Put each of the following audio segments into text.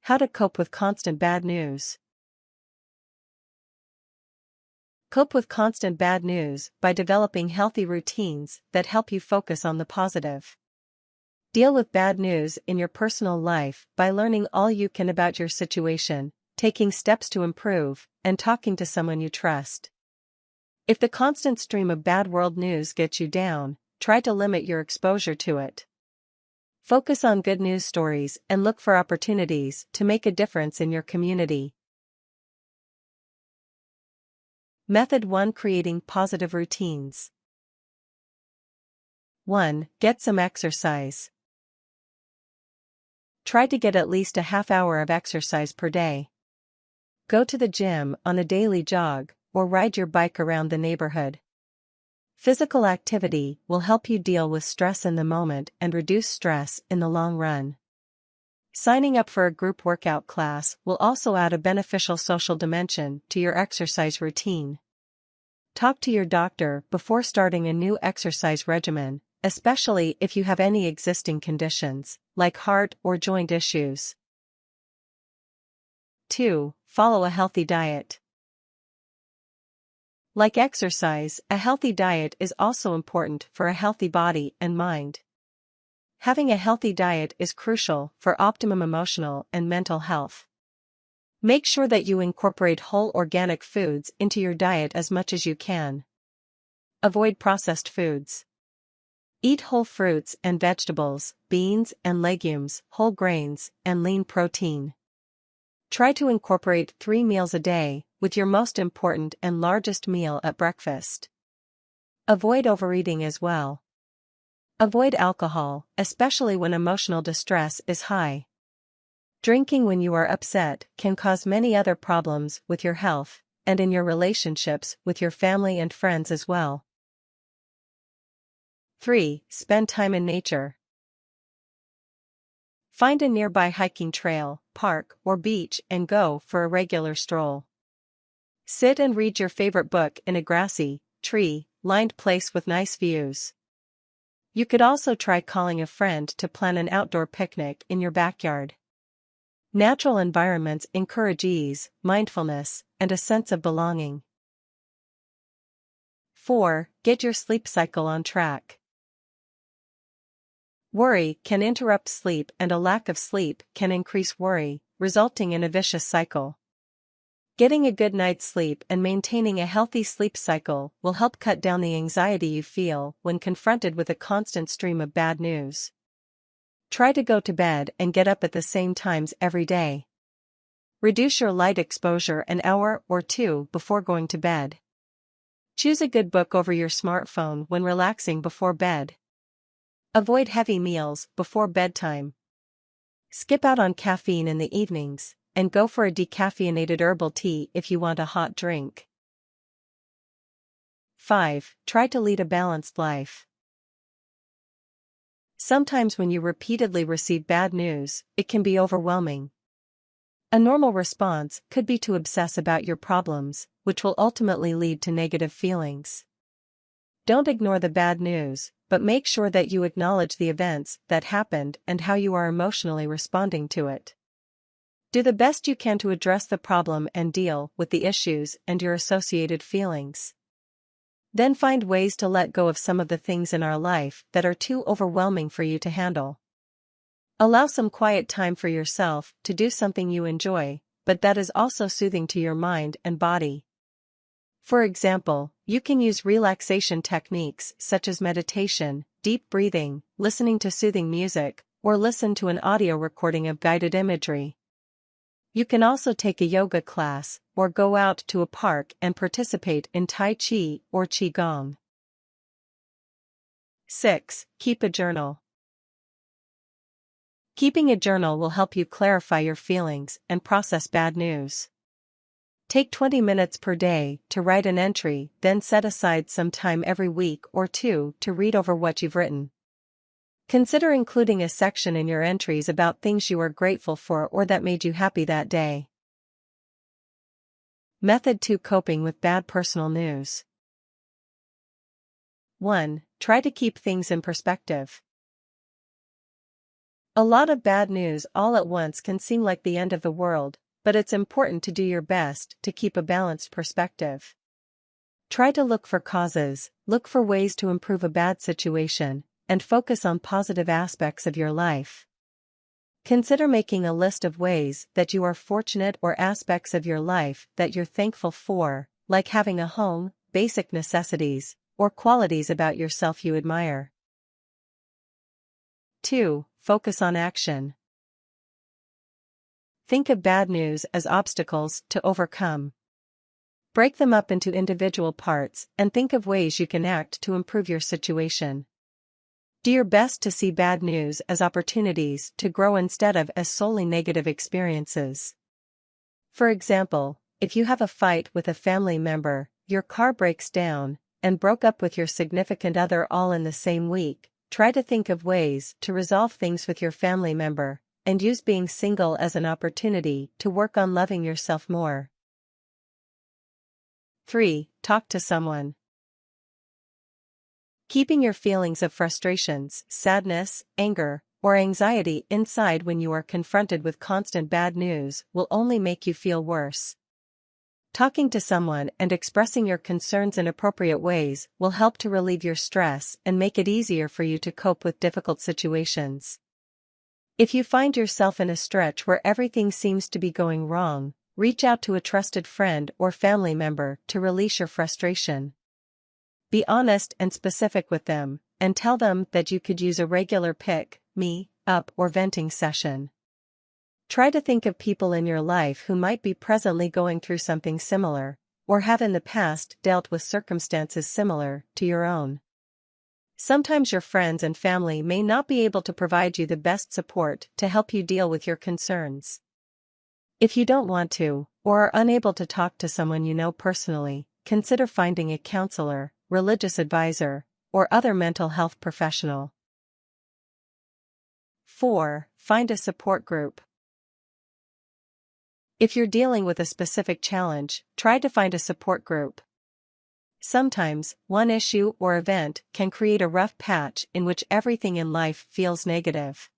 How to cope with constant bad news. Cope with constant bad news by developing healthy routines that help you focus on the positive. Deal with bad news in your personal life by learning all you can about your situation, taking steps to improve, and talking to someone you trust. If the constant stream of bad world news gets you down, try to limit your exposure to it. Focus on good news stories and look for opportunities to make a difference in your community. Method 1: Creating positive routines. 1. Get some exercise. Try to get at least a half hour of exercise per day. Go to the gym on a daily jog, or ride your bike around the neighborhood. Physical activity will help you deal with stress in the moment and reduce stress in the long run. Signing up for a group workout class will also add a beneficial social dimension to your exercise routine. Talk to your doctor before starting a new exercise regimen, especially if you have any existing conditions, like heart or joint issues. 2. Follow a healthy diet. Like exercise, a healthy diet is also important for a healthy body and mind. Having a healthy diet is crucial for optimum emotional and mental health. Make sure that you incorporate whole organic foods into your diet as much as you can. Avoid processed foods. Eat whole fruits and vegetables, beans and legumes, whole grains, and lean protein. Try to incorporate 3 meals a day, with your most important and largest meal at breakfast. Avoid overeating as well. Avoid alcohol, especially when emotional distress is high. Drinking when you are upset can cause many other problems with your health, and in your relationships with your family and friends as well. 3. Spend time in nature. Find a nearby hiking trail, park, or beach and go for a regular stroll. Sit and read your favorite book in a grassy, tree-lined place with nice views. You could also try calling a friend to plan an outdoor picnic in your backyard. Natural environments encourage ease, mindfulness, and a sense of belonging. 4. Get your sleep cycle on track. Worry can interrupt sleep, and a lack of sleep can increase worry, resulting in a vicious cycle. Getting a good night's sleep and maintaining a healthy sleep cycle will help cut down the anxiety you feel when confronted with a constant stream of bad news. Try to go to bed and get up at the same times every day. Reduce your light exposure an hour or 2 before going to bed. Choose a good book over your smartphone when relaxing before bed. Avoid heavy meals before bedtime. Skip out on caffeine in the evenings, and go for a decaffeinated herbal tea if you want a hot drink. 5. Try to lead a balanced life. Sometimes when you repeatedly receive bad news, it can be overwhelming. A normal response could be to obsess about your problems, which will ultimately lead to negative feelings. Don't ignore the bad news, but make sure that you acknowledge the events that happened and how you are emotionally responding to it. Do the best you can to address the problem and deal with the issues and your associated feelings. Then find ways to let go of some of the things in our life that are too overwhelming for you to handle. Allow some quiet time for yourself to do something you enjoy, but that is also soothing to your mind and body. For example, you can use relaxation techniques such as meditation, deep breathing, listening to soothing music, or listen to an audio recording of guided imagery. You can also take a yoga class, or go out to a park and participate in Tai Chi or Qigong. 6. Keep a journal. Keeping a journal will help you clarify your feelings and process bad news. Take 20 minutes per day to write an entry, then set aside some time every week or 2 to read over what you've written. Consider including a section in your entries about things you are grateful for or that made you happy that day. Method 2: Coping with bad personal news. 1. Try to keep things in perspective. A lot of bad news all at once can seem like the end of the world, but it's important to do your best to keep a balanced perspective. Try to look for causes, look for ways to improve a bad situation, and focus on positive aspects of your life. Consider making a list of ways that you are fortunate or aspects of your life that you're thankful for, like having a home, basic necessities, or qualities about yourself you admire. 2. Focus on action. Think of bad news as obstacles to overcome. Break them up into individual parts and think of ways you can act to improve your situation. Do your best to see bad news as opportunities to grow instead of as solely negative experiences. For example, if you have a fight with a family member, your car breaks down, and broke up with your significant other all in the same week, try to think of ways to resolve things with your family member, and use being single as an opportunity to work on loving yourself more. 3. Talk to someone. Keeping your feelings of frustrations, sadness, anger, or anxiety inside when you are confronted with constant bad news will only make you feel worse. Talking to someone and expressing your concerns in appropriate ways will help to relieve your stress and make it easier for you to cope with difficult situations. If you find yourself in a stretch where everything seems to be going wrong, reach out to a trusted friend or family member to release your frustration. Be honest and specific with them, and tell them that you could use a regular pick me up or venting session. Try to think of people in your life who might be presently going through something similar, or have in the past dealt with circumstances similar to your own. Sometimes your friends and family may not be able to provide you the best support to help you deal with your concerns. If you don't want to, or are unable to talk to someone you know personally, consider finding a counselor, religious advisor, or other mental health professional. 4. Find a support group. If you're dealing with a specific challenge, try to find a support group. Sometimes, one issue or event can create a rough patch in which everything in life feels negative.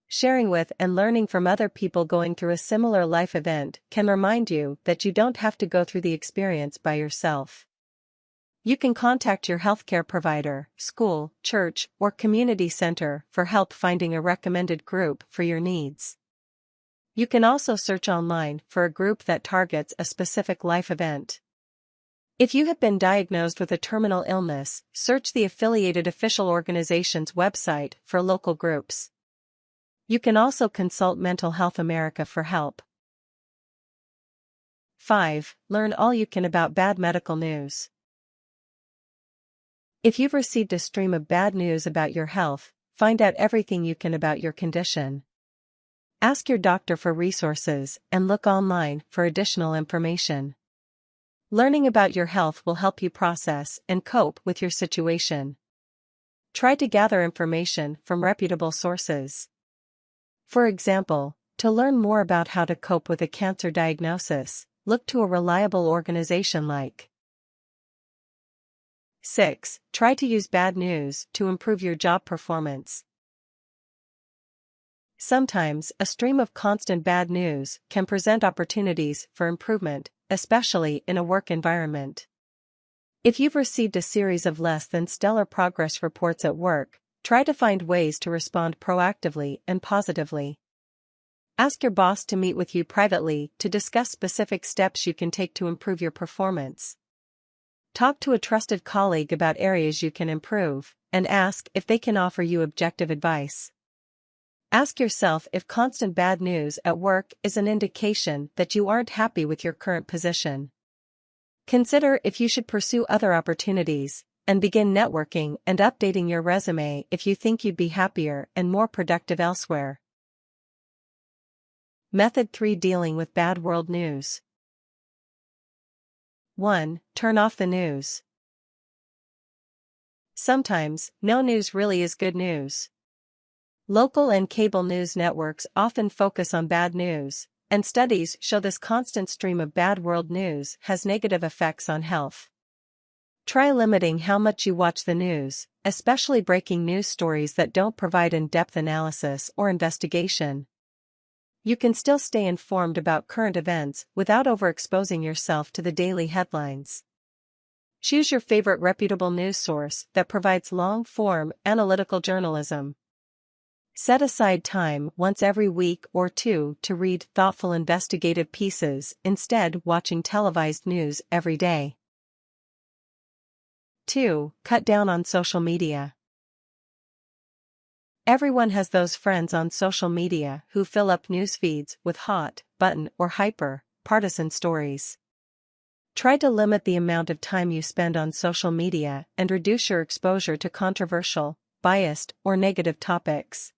Sharing with and learning from other people going through a similar life event can remind you that you don't have to go through the experience by yourself. You can contact your healthcare provider, school, church, or community center for help finding a recommended group for your needs. You can also search online for a group that targets a specific life event. If you have been diagnosed with a terminal illness, search the affiliated official organization's website for local groups. You can also consult Mental Health America for help. 5. Learn all you can about bad medical news. If you've received a stream of bad news about your health, find out everything you can about your condition. Ask your doctor for resources and look online for additional information. Learning about your health will help you process and cope with your situation. Try to gather information from reputable sources. For example, to learn more about how to cope with a cancer diagnosis, look to a reliable organization like 6. Try to use bad news to improve your job performance. Sometimes, a stream of constant bad news can present opportunities for improvement, especially in a work environment. If you've received a series of less than stellar progress reports at work, try to find ways to respond proactively and positively. Ask your boss to meet with you privately to discuss specific steps you can take to improve your performance. Talk to a trusted colleague about areas you can improve, and ask if they can offer you objective advice. Ask yourself if constant bad news at work is an indication that you aren't happy with your current position. Consider if you should pursue other opportunities, and begin networking and updating your resume if you think you'd be happier and more productive elsewhere. Method 3. Dealing with bad world news. 1. Turn off the news. Sometimes, no news really is good news. Local and cable news networks often focus on bad news, and studies show this constant stream of bad world news has negative effects on health. Try limiting how much you watch the news, especially breaking news stories that don't provide in-depth analysis or investigation. You can still stay informed about current events without overexposing yourself to the daily headlines. Choose your favorite reputable news source that provides long-form, analytical journalism. Set aside time once every week or two to read thoughtful investigative pieces instead of watching televised news every day. 2. Cut down on social media. Everyone has those friends on social media who fill up news feeds with hot, button, or hyper-partisan stories. Try to limit the amount of time you spend on social media and reduce your exposure to controversial, biased, or negative topics.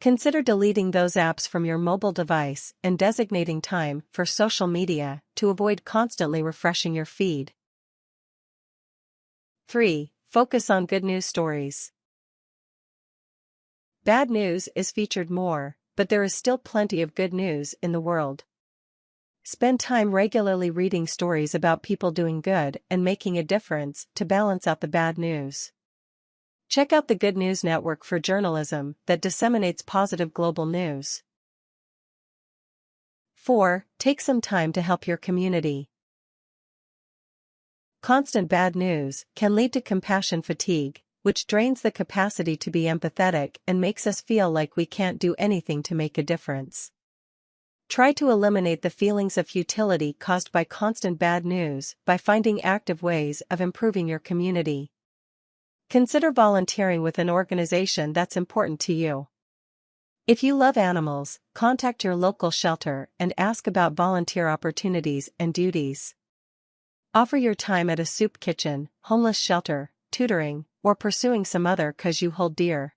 Consider deleting those apps from your mobile device and designating time for social media to avoid constantly refreshing your feed. 3. Focus on good news stories. Bad news is featured more, but there is still plenty of good news in the world. Spend time regularly reading stories about people doing good and making a difference to balance out the bad news. Check out the Good News Network for journalism that disseminates positive global news. 4. Take some time to help your community. Constant bad news can lead to compassion fatigue, which drains the capacity to be empathetic and makes us feel like we can't do anything to make a difference. Try to eliminate the feelings of futility caused by constant bad news by finding active ways of improving your community. Consider volunteering with an organization that's important to you. If you love animals, contact your local shelter and ask about volunteer opportunities and duties. Offer your time at a soup kitchen, homeless shelter, tutoring, or pursuing some other cause you hold dear.